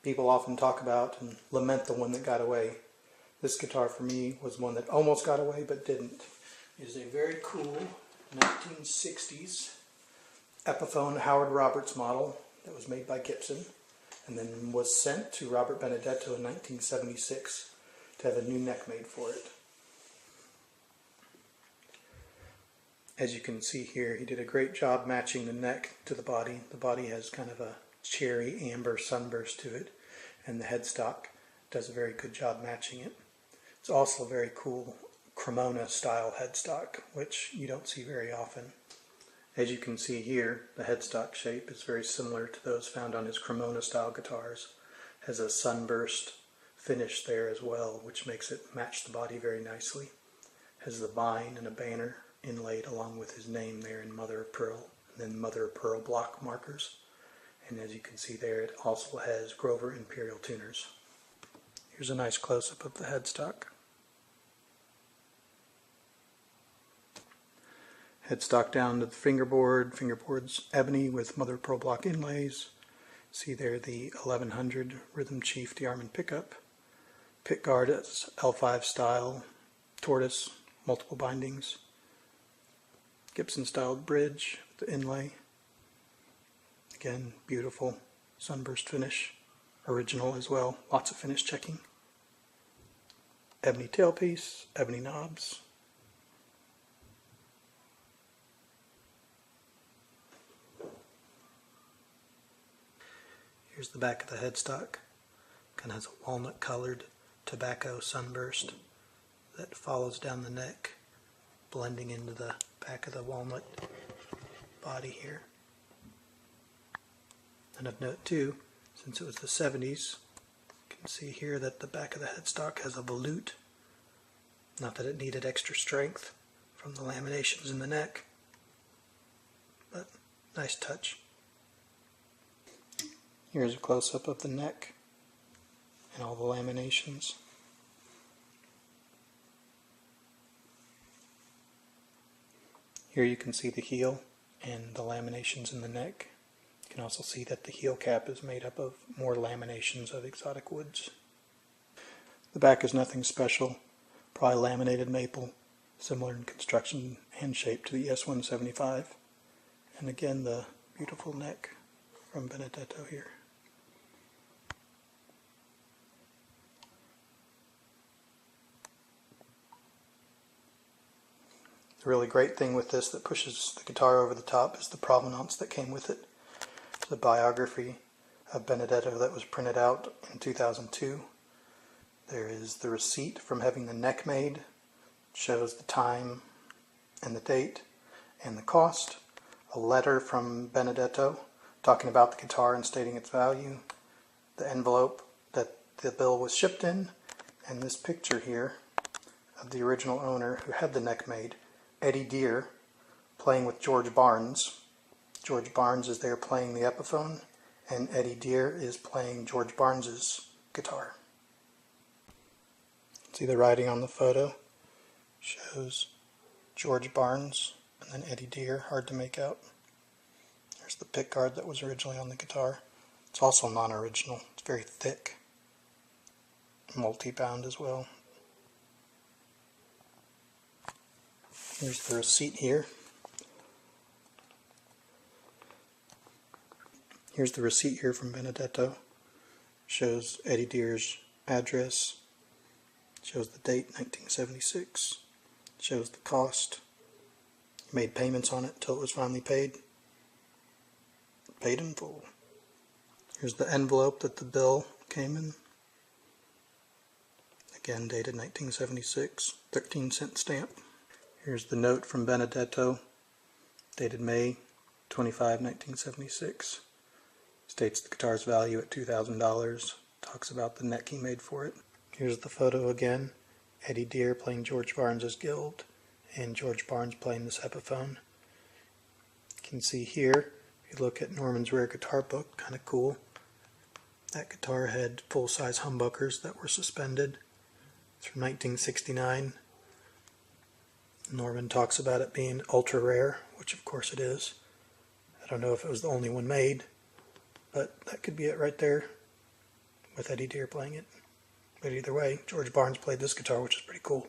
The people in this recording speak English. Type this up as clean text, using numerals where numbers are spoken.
People often talk about and lament the one that got away. This guitar for me was one that almost got away but didn't. It is a very cool 1960s Epiphone Howard Roberts model that was made by Gibson and then was sent to Robert Benedetto in 1976 to have a new neck made for it. As you can see here, he did a great job matching the neck to the body. The body has kind of a cherry amber sunburst to it, and the headstock does a very good job matching it. It's also a very cool Cremona style headstock, which you don't see very often. As you can see here, the headstock shape is very similar to those found on his Cremona style guitars. Has a sunburst finish there as well, which makes it match the body very nicely. Has the vine and a banner inlaid along with his name there in mother of pearl, and then mother of pearl block markers. And as you can see there, it also has Grover Imperial tuners. Here's a nice close-up of the headstock. Headstock down to the fingerboard. Fingerboard's ebony with mother of pearl block inlays. See there the 1100 Rhythm Chief DeArmond pickup. Pickguard is L5 style, tortoise, multiple bindings. Gibson styled bridge with the inlay. Again, beautiful sunburst finish. Original as well, lots of finish checking. Ebony tailpiece, ebony knobs. Here's the back of the headstock. Kind of has a walnut colored tobacco sunburst that follows down the neck, blending into the back of the walnut body here. And of note too, since it was the 70s, you can see here that the back of the headstock has a volute. Not that it needed extra strength from the laminations in the neck, but nice touch. Here's a close-up of the neck and all the laminations. Here you can see the heel and the laminations in the neck. You can also see that the heel cap is made up of more laminations of exotic woods. The back is nothing special, probably laminated maple, similar in construction and shape to the ES-175. And again, the beautiful neck from Benedetto here. The really great thing with this that pushes the guitar over the top is the provenance that came with it. It's a biography of Benedetto that was printed out in 2002. There is the receipt from having the neck made, shows the time and the date and the cost, a letter from Benedetto talking about the guitar and stating its value, the envelope that the bill was shipped in, and this picture here of the original owner who had the neck made, Eddie Deer, playing with George Barnes. George Barnes is there playing the Epiphone, and Eddie Deer is playing George Barnes's guitar. See the writing on the photo? Shows George Barnes and then Eddie Deer, hard to make out. There's the pickguard that was originally on the guitar. It's also non-original. It's very thick. Multi-bound as well. Here's the receipt here. Here's the receipt here from Benedetto. Shows Eddie Deer's address. Shows the date, 1976. Shows the cost. He made payments on it until it was finally paid. Paid in full. Here's the envelope that the bill came in. Again, dated 1976. 13-cent stamp. Here's the note from Benedetto, dated May 25, 1976. States the guitar's value at $2,000. Talks about the neck he made for it. Here's the photo again. Eddie Deer playing George Barnes's Guild and George Barnes playing this Epiphone. You can see here, if you look at Norman's Rare Guitar Book, kind of cool. That guitar had full-size humbuckers that were suspended. It's from 1969. Norman talks about it being ultra rare, which of course it is. I don't know if it was the only one made, but that could be it right there. with Eddie Deere playing it. But either way, George Barnes played this guitar, which is pretty cool.